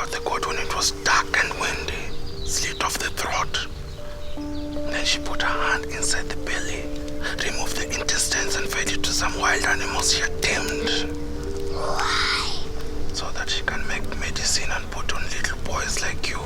out the cord when it was dark and windy, slit off the throat. Then she put her hand inside the belly, removed the intestines and fed it to some wild animals she had tamed. Why? So that she can make medicine and put on little boys like you.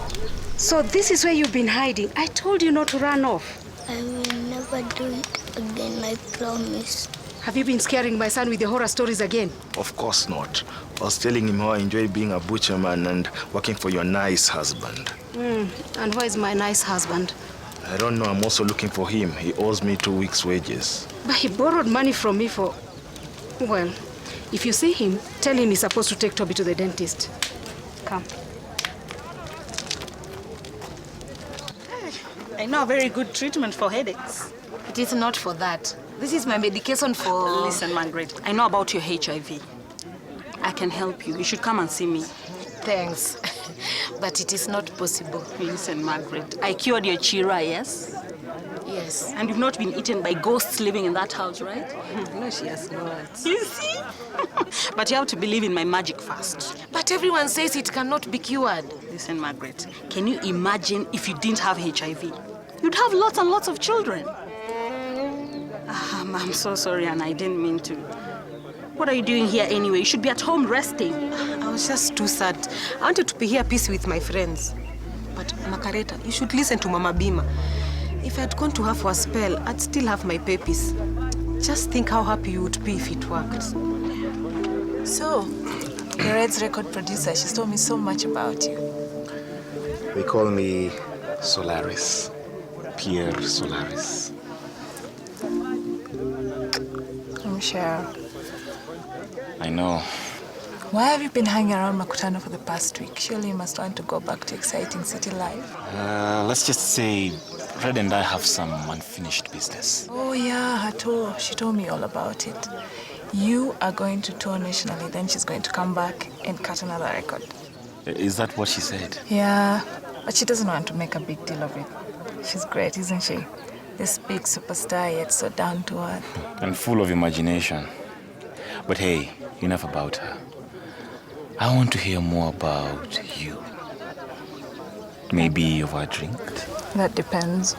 So this is where you've been hiding. I told you not to run off. I will never do it again, I promise. Have you been scaring my son with your horror stories again? Of course not. I was telling him how I enjoy being a butcherman and working for your nice husband. And where is my nice husband? I don't know, I'm also looking for him. He owes me 2 weeks' wages. But he borrowed money from me for... Well, if you see him, tell him he's supposed to take Toby to the dentist. Come. I know a very good treatment for headaches. It is not for that. This is my medication for... Listen, Margaret, I know about your HIV. I can help you. You should come and see me. Thanks. But it is not possible. Listen, Margaret, I cured your Chira, yes? Yes. And you've not been eaten by ghosts living in that house, right? No, she has not. You see? But you have to believe in my magic first. But everyone says it cannot be cured. Listen, Margaret, can you imagine if you didn't have HIV? You'd have lots and lots of children. I'm so sorry, and I didn't mean to. What are you doing here anyway? You should be at home resting. I was just too sad. I wanted to be here peace with my friends. But Makareta, you should listen to Mama Pima. If I had gone to her for a spell, I'd still have my babies. Just think how happy you would be if it worked. So, the Red's record producer, she's told me so much about you. They call me Solaris. Pierre Solaris. I'm sure. I know. Why have you been hanging around Makutano for the past week? Surely you must want to go back to exciting city life. Let's just say Red and I have some unfinished business. Oh yeah, her tour. She told me all about it. You are going to tour nationally, then she's going to come back and cut another record. Is that what she said? Yeah, but she doesn't want to make a big deal of it. She's great, isn't she? This big superstar, yet so down to earth. And full of imagination. But hey, enough about her. I want to hear more about you. Maybe over a drink? That depends.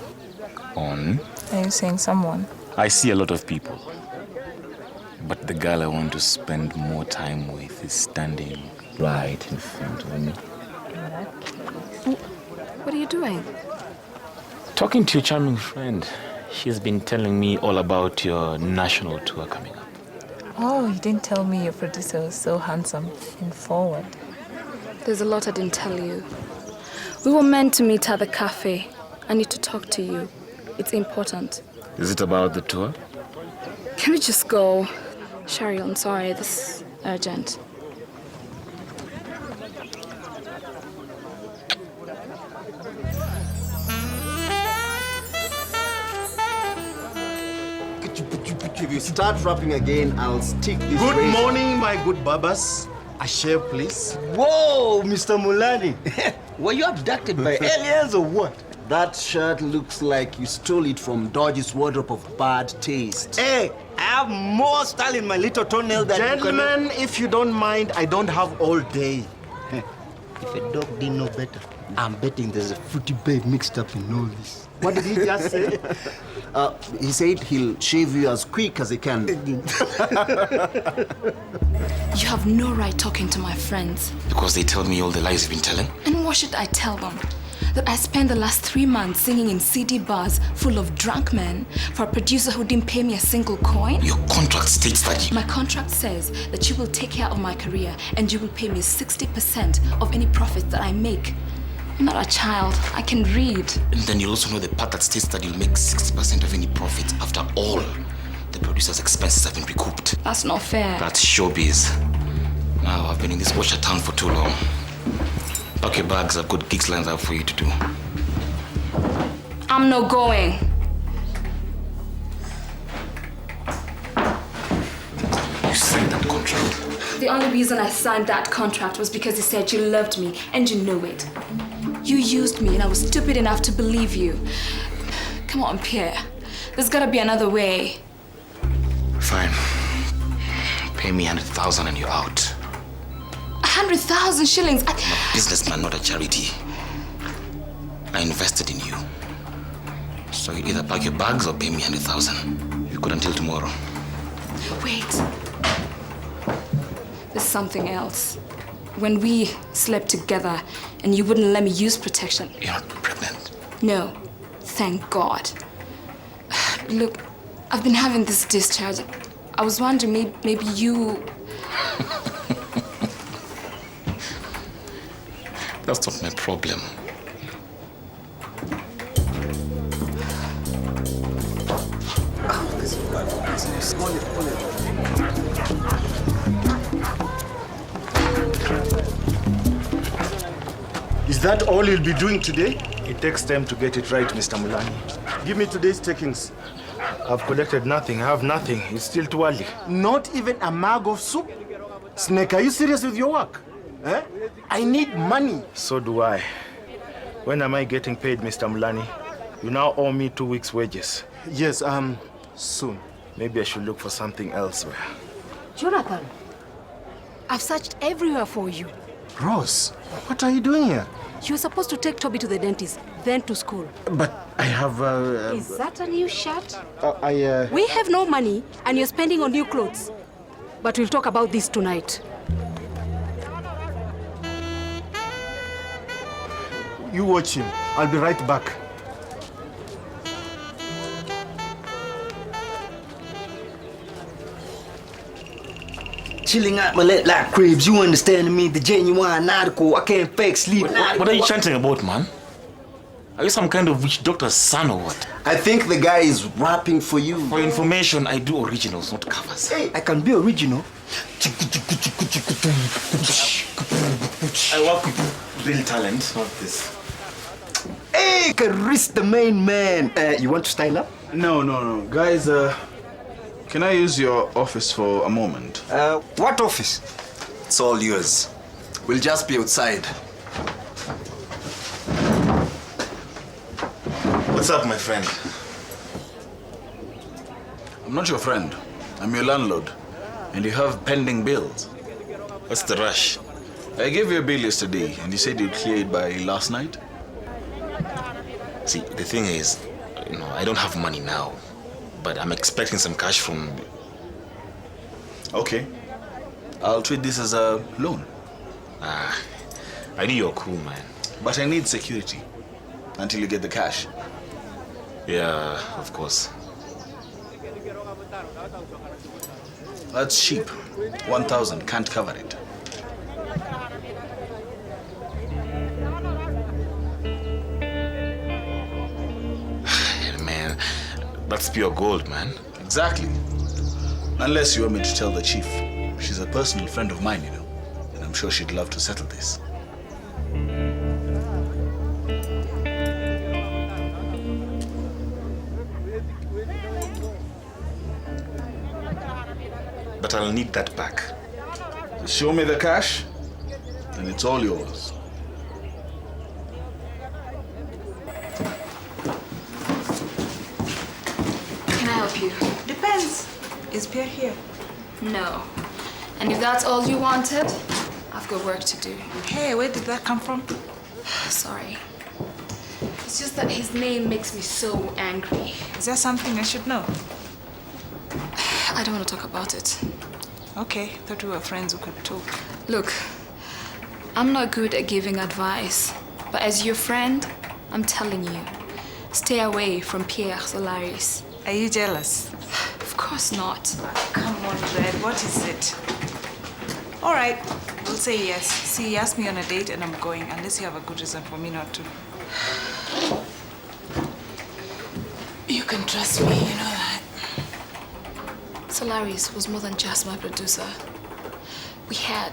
On? Are you saying someone? I see a lot of people. But the girl I want to spend more time with is standing right in front of me. What are you doing? Talking to your charming friend. She's been telling me all about your national tour coming up. Oh, you didn't tell me your producer was so handsome and forward. There's a lot I didn't tell you. We were meant to meet at the cafe. I need to talk to you. It's important. Is it about the tour? Can we just go? Cheryl, I'm sorry. This is urgent. If you start rapping again, I'll stick this. Good morning, my good babas. A share, please. Whoa, Mr. Mulani. Were you abducted by aliens or what? That shirt looks like you stole it from Dodge's wardrobe of bad taste. Hey, I have more style in my little toenail than Gentlemen, you can... if you don't mind, I don't have all day. If a dog didn't know better, I'm betting there's a fruity babe mixed up in all this. What did he just say? He said he'll shave you as quick as he can. You have no right talking to my friends. Because they tell me all the lies you've been telling? And what should I tell them? That I spent the last 3 months singing in CD bars full of drunk men for a producer who didn't pay me a single coin? Your contract states that you... My contract says that you will take care of my career and you will pay me 60% of any profits that I make. I'm not a child. I can read. And then you'll also know the part that states that you'll make 60% of any profit after all the producer's expenses have been recouped. That's not fair. That's showbiz. Now, I've been in this washer town for too long. Pack your bags, I've got gigs lined up for you to do. I'm not going. You signed that contract? The only reason I signed that contract was because you said you loved me, and you know it. You used me, and I was stupid enough to believe you. Come on, Pierre. There's gotta be another way. Fine. Pay me 100,000 and you're out. 100,000 shillings. I'm a businessman, not a charity. I invested in you. So you either pack your bags or pay me 100,000. You could until tomorrow. Wait. There's something else. When we slept together and you wouldn't let me use protection. You're not pregnant. No. Thank God. Look, I've been having this discharge. I was wondering, maybe you... That's not my problem. Is that all you'll be doing today? It takes time to get it right, Mr. Mulani. Give me today's takings. I've collected nothing. I have nothing. It's still too early. Not even a mug of soup? Snake, are you serious with your work? Eh? I need money. So do I. When am I getting paid, Mr. Mulani? You now owe me 2 weeks' wages. Yes, soon. Maybe I should look for something elsewhere. Jonathan, I've searched everywhere for you. Rose, what are you doing here? You were supposed to take Toby to the dentist, then to school. But I have Is that a new shirt? We We have no money and you're spending on new clothes. But we'll talk about this tonight. You watch him. I'll be right back. Chilling out my leg like cribs, you understand me? The genuine article, I can't fake sleep. What are you chanting about, man? Are you some kind of witch doctor's son or what? I think the guy is rapping for you. For information, I do originals, not covers. Hey, I can be original. I work with real talent, not this. Hey, Caris, the main man. You want to style up? No. Guys, can I use your office for a moment? What office? It's all yours. We'll just be outside. What's up, my friend? I'm not your friend. I'm your landlord. And you have pending bills. What's the rush? I gave you a bill yesterday, and you said you'd clear it by last night. See, the thing is, I don't have money now. But I'm expecting some cash from... Okay. I'll treat this as a loan. I knew you're cool, man. But I need security until you get the cash. Yeah, of course. That's cheap. 1,000 can't cover it. Man, that's pure gold, man. Exactly. Unless you want me to tell the chief. She's a personal friend of mine, and I'm sure she'd love to settle this. But I'll need that back. Show me the cash, and it's all yours. Can I help you? Depends. Is Pierre here? No. And if that's all you wanted, I've got work to do. Hey, where did that come from? Sorry. It's just that his name makes me so angry. Is there something I should know? I don't want to talk about it. Okay, thought we were friends who could talk. Look, I'm not good at giving advice, but as your friend, I'm telling you, stay away from Pierre Solaris. Are you jealous? Of course not. Come on, Red, what is it? All right, we'll say yes. See, he asked me on a date and I'm going, unless you have a good reason for me not to. You can trust me, you know that. Solaris was more than just my producer. We had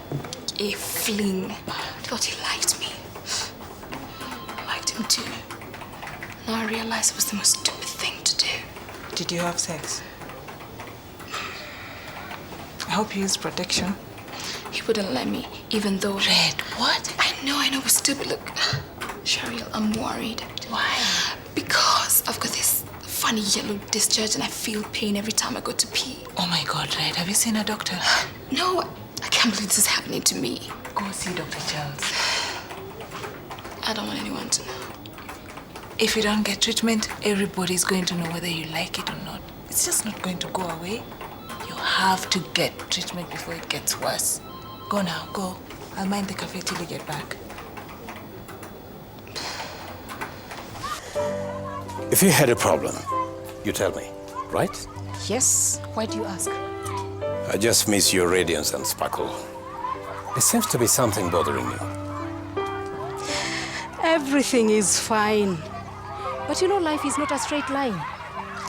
a fling. I thought he liked me. I liked him too. Now I realize it was the most stupid thing to do. Did you have sex? I hope you used protection. He wouldn't let me, even though... Red, what? I know it was stupid. Look, Cheryl, I'm worried. Why? Because I've got this funny yellow discharge and I feel pain every time I go to pee. Oh my God, Red, have you seen a doctor? No, I can't believe this is happening to me. Go see Dr. Charles. I don't want anyone to know. If you don't get treatment, everybody's going to know whether you like it or not. It's just not going to go away. You have to get treatment before it gets worse. Go now, go. I'll mind the cafe till you get back. If you had a problem, you tell me, right? Yes. Why do you ask? I just miss your radiance and sparkle. There seems to be something bothering you. Everything is fine. But you know, life is not a straight line.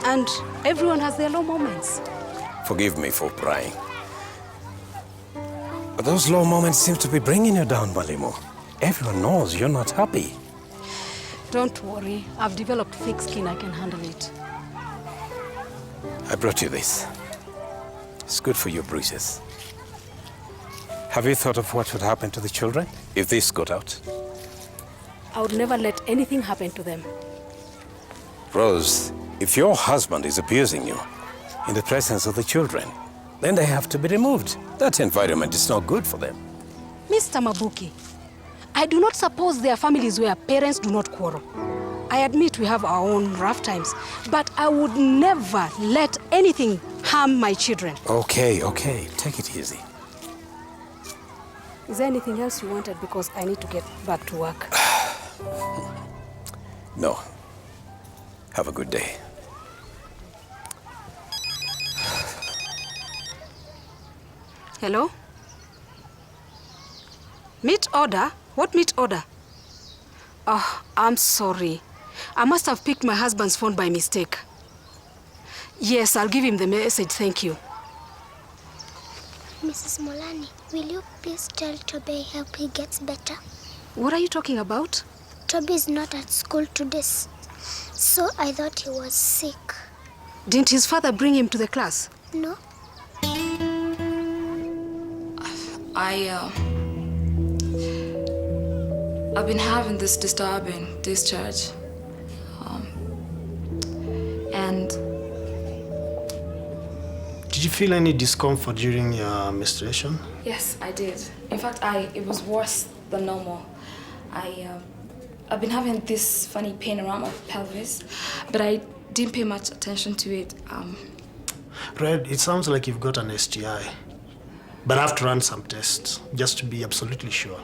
And everyone has their low moments. Forgive me for prying. But those low moments seem to be bringing you down, Malimo. Everyone knows you're not happy. Don't worry. I've developed thick skin. I can handle it. I brought you this. It's good for your bruises. Have you thought of what would happen to the children if this got out? I would never let anything happen to them. Rose, if your husband is abusing you in the presence of the children, then they have to be removed. That environment is not good for them. Mr. Mabuki, I do not suppose there are families where parents do not quarrel. I admit we have our own rough times, but I would never let anything harm my children. Okay, take it easy. Is there anything else you wanted? Because I need to get back to work. No. Have a good day. Hello? Meat order? What meat order? Oh, I'm sorry. I must have picked my husband's phone by mistake. Yes, I'll give him the message, thank you. Mrs. Molani, will you please tell Toby I hope he gets better? What are you talking about? Toby is not at school today, so I thought he was sick. Didn't his father bring him to the class? No. I've been having this disturbing discharge. And Did you feel any discomfort during your menstruation? yes, I did. In fact, it was worse than normal. I've been having this funny pain around my pelvis, but I didn't pay much attention to it. Red, it sounds like you've got an STI. But I have to run some tests, just to be absolutely sure.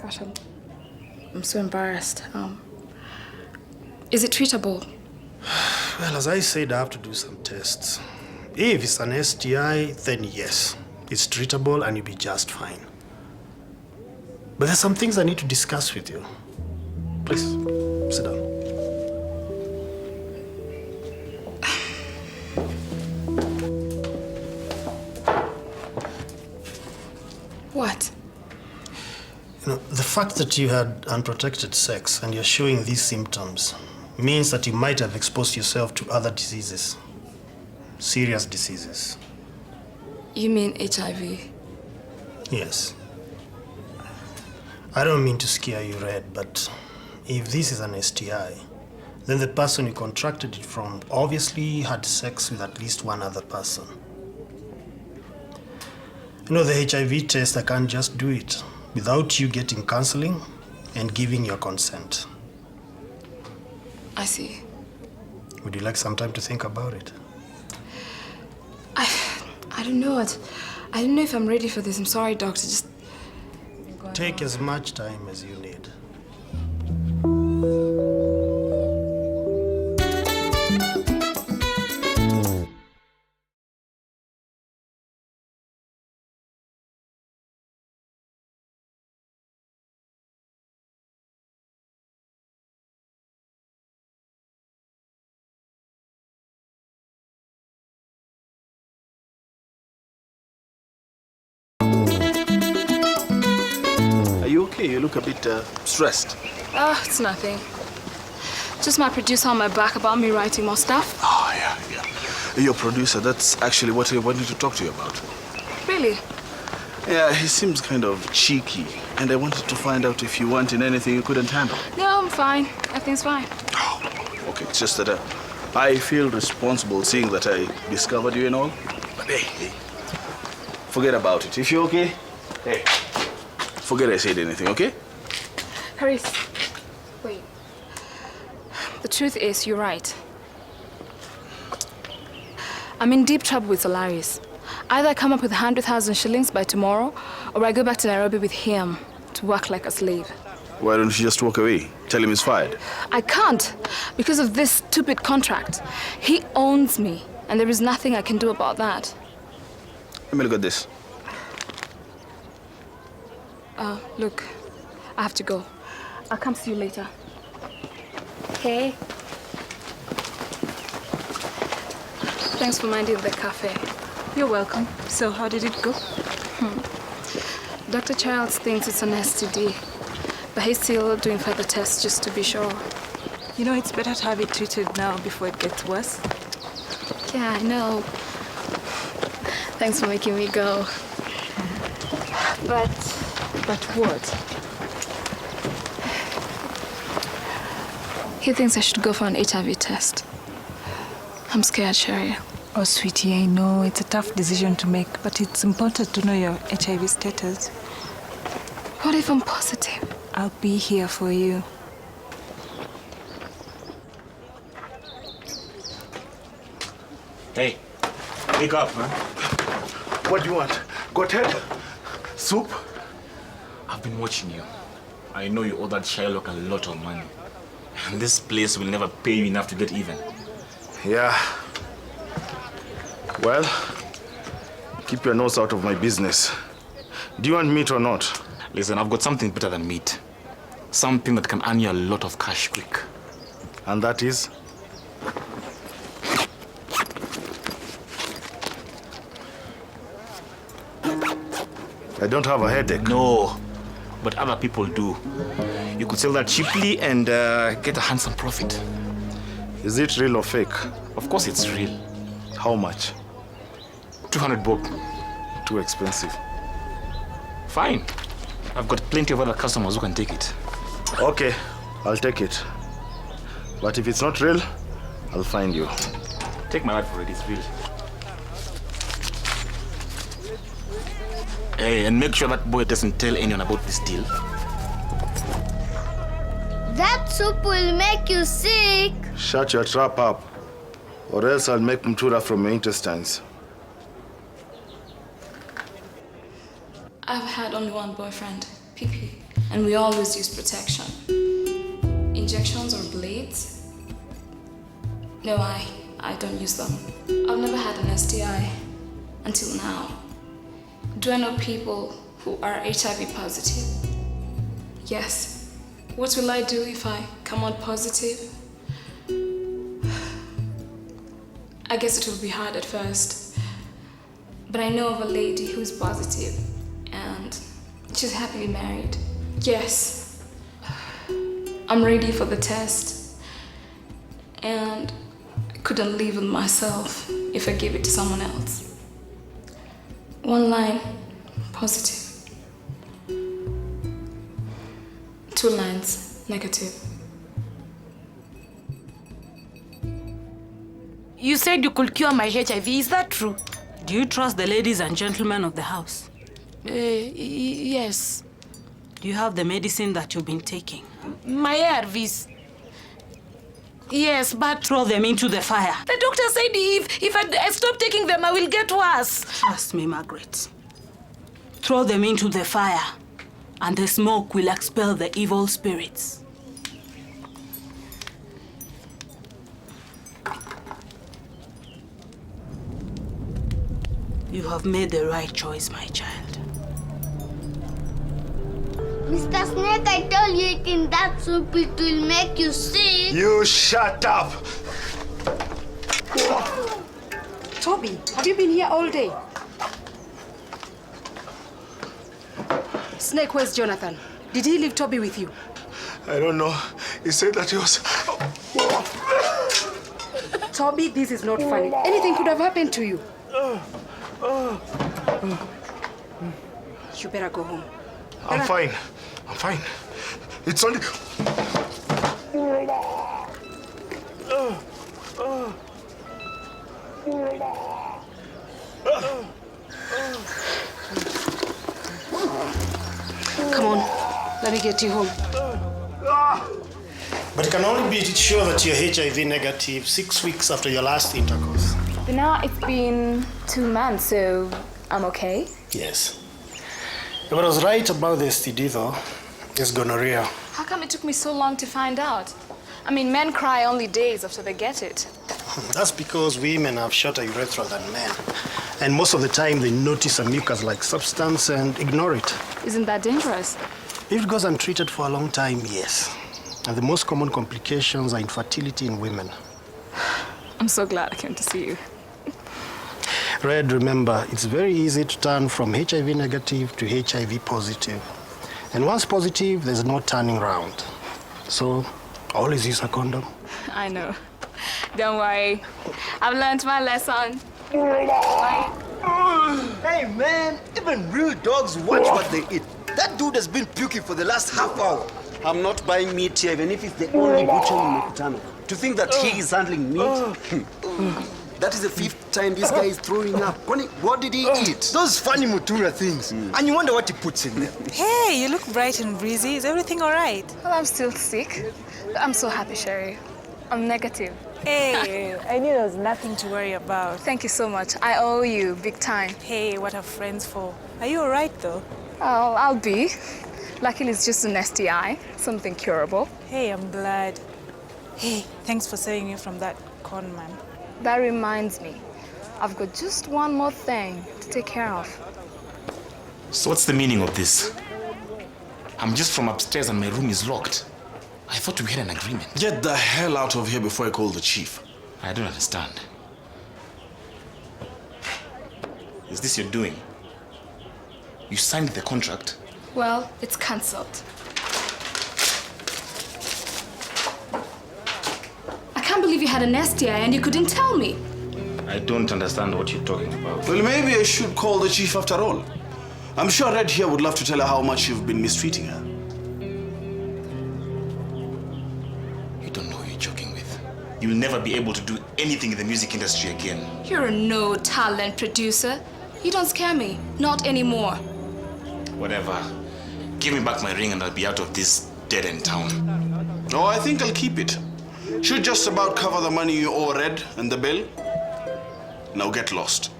Gosh, I'm so embarrassed. Is it treatable? Well, as I said, I have to do some tests. If it's an STI, then yes, it's treatable and you'll be just fine. But there's some things I need to discuss with you. Please, sit down. What? You know, the fact that you had unprotected sex and you're showing these symptoms means that you might have exposed yourself to other diseases, serious diseases. You mean HIV? Yes. I don't mean to scare you, Red, but if this is an STI, then the person you contracted it from obviously had sex with at least one other person. You know, the HIV test, I can't just do it without you getting counseling and giving your consent. I see. Would you like some time to think about it? I don't know. I don't know if I'm ready for this. I'm sorry, doctor. Just take as much time as you need. Are you okay? You look a bit stressed. oh, it's nothing. Just my producer on my back about me writing more stuff. Oh, yeah. Your producer, that's actually what I wanted to talk to you about. Really? Yeah, he seems kind of cheeky, and I wanted to find out if you wanted anything you couldn't handle. No, I'm fine. Everything's fine. Okay, it's just that I feel responsible seeing that I discovered you and all. But hey, Forget about it. If you're okay, hey, forget I said anything, okay? Harris, wait. The truth is, you're right. I'm in deep trouble with Solaris. Either I come up with 100,000 shillings by tomorrow, or I go back to Nairobi with him to work like a slave. Why don't you just walk away? Tell him he's fired. I can't, because of this stupid contract. He owns me, and there is nothing I can do about that. Let me look at this. Look, I have to go. I'll come see you later. Okay? Thanks for minding the cafe. You're welcome. So how did it go? Dr. Childs thinks it's an STD, but he's still doing further tests just to be sure. You know, it's better to have it treated now before it gets worse. Yeah, I know. Thanks for making me go. But what? He thinks I should go for an HIV test. I'm scared, Sherry. Oh, sweetie, I know it's a tough decision to make, but it's important to know your HIV status. What if I'm positive? I'll be here for you. Hey, wake up, man. What do you want? Got head? Soup? I've been watching you. I know you owe that Shylock a lot of money. And this place will never pay you enough to get even. Yeah. Well, keep your nose out of my business. Do you want meat or not? Listen, I've got something better than meat. Something that can earn you a lot of cash quick. And that is? I don't have a headache. No, but other people do. You could sell that cheaply and get a handsome profit. Is it real or fake? Of course it's real. How much? 200 bob. Too expensive. Fine. I've got plenty of other customers who can take it. Okay, I'll take it. But if it's not real, I'll find you. Take my word for it, it's real. Hey, and make sure that boy doesn't tell anyone about this deal. That soup will make you sick. Shut your trap up, or else I'll make mtura from your intestines. I've had only one boyfriend, PP, and we always use protection. Injections or blades? No, I don't use them. I've never had an STI until now. Do I know people who are HIV positive? Yes. What will I do if I come out positive? I guess it will be hard at first. But I know of a lady who's positive and she's happily married. Yes. I'm ready for the test. And I couldn't live with myself if I gave it to someone else. One line, positive. 2 lines, negative. You said you could cure my HIV, is that true? Do you trust the ladies and gentlemen of the house? Yes. Do you have the medicine that you've been taking? My ARVs. Yes, but... Throw them into the fire. The doctor said if I stop taking them, I will get worse. Trust me, Margaret. Throw them into the fire, and the smoke will expel the evil spirits. You have made the right choice, my child. Mr. Snake, I told you eating that soup, it will make you sick. You shut up! Toby, have you been here all day? Snake, where's Jonathan? Did he leave Toby with you? I don't know. He said that he was... Toby, this is not funny. Anything could have happened to you. You better go home. I'm fine. I'm fine. It's only... Come on, let me get you home. But it can only be sure that you're HIV negative 6 weeks after your last intercourse. But now it's been 2 months, so I'm okay? Yes. What I was right about the STD, though, is gonorrhea. How come it took me so long to find out? I mean, men cry only days after they get it. That's because women have shorter urethra than men. And most of the time, they notice a mucus-like substance and ignore it. Isn't that dangerous? If it goes untreated for a long time, yes. And the most common complications are infertility in women. I'm so glad I came to see you. Red, remember, it's very easy to turn from HIV negative to HIV positive. And once positive, there's no turning around. So, always use a condom. I know. Don't worry. I've learned my lesson. Hey, man, even real dogs watch what they eat. That dude has been puking for the last half hour. I'm not buying meat here, even if it's the only butcher in Makutano. To think that he is handling meat? That is the 5th time this guy is throwing up. What did he eat? Those funny mutura things. And you wonder what he puts in there. Hey, you look bright and breezy. Is everything all right? Well, I'm still sick. I'm so happy, Sherry. I'm negative. Hey, I knew there was nothing to worry about. Thank you so much. I owe you big time. Hey, what are friends for? Are you all right, though? Oh, I'll be. Luckily, it's just an STI, something curable. Hey, I'm glad. Hey, thanks for saving me from that con man. That reminds me, I've got just one more thing to take care of. So what's the meaning of this? I'm just from upstairs and my room is locked. I thought we had an agreement. Get the hell out of here before I call the chief. I don't understand. Is this your doing? You signed the contract? Well, it's cancelled. I can't believe you had an STI and you couldn't tell me. I don't understand what you're talking about. Well, maybe I should call the chief after all. I'm sure Red here would love to tell her how much you've been mistreating her. You don't know who you're joking with. You'll never be able to do anything in the music industry again. You're a no-talent producer. You don't scare me. Not anymore. Whatever. Give me back my ring and I'll be out of this dead-end town. Oh, I think I'll keep it. Should just about cover the money you owe Red and the bill. Now get lost.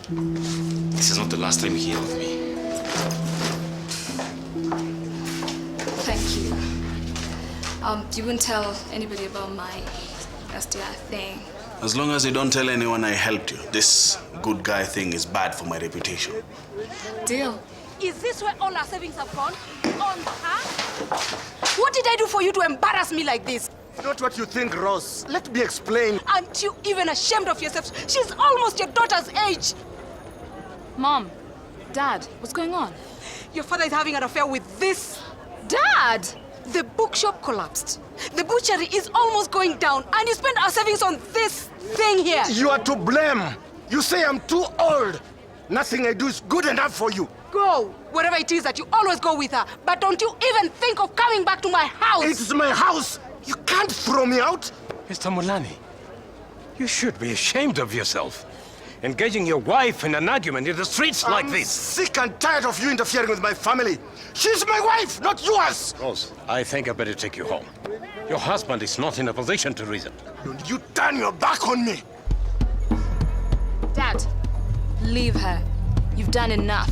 This is not the last time you hear of me. Thank you. You wouldn't tell anybody about my STI thing? As long as you don't tell anyone I helped you, this good guy thing is bad for my reputation. Deal. Is this where all our savings have gone? On her? What did I do for you to embarrass me like this? Not what you think, Ross. Let me explain. Aren't you even ashamed of yourself? She's almost your daughter's age. Mom, Dad, what's going on? Your father is having an affair with this. Dad! The bookshop collapsed. The butchery is almost going down, and you spent our savings on this thing here. You are to blame. You say I'm too old. Nothing I do is good enough for you. Go, wherever it is that you always go with her. But don't you even think of coming back to my house. It's my house. You can't throw me out. Mr. Mulani, you should be ashamed of yourself. Engaging your wife in an argument in the streets like this. I'm sick and tired of you interfering with my family. She's my wife, not yours. Rose, I think I better take you home. Your husband is not in a position to reason. Don't you turn your back on me. Dad, leave her. You've done enough.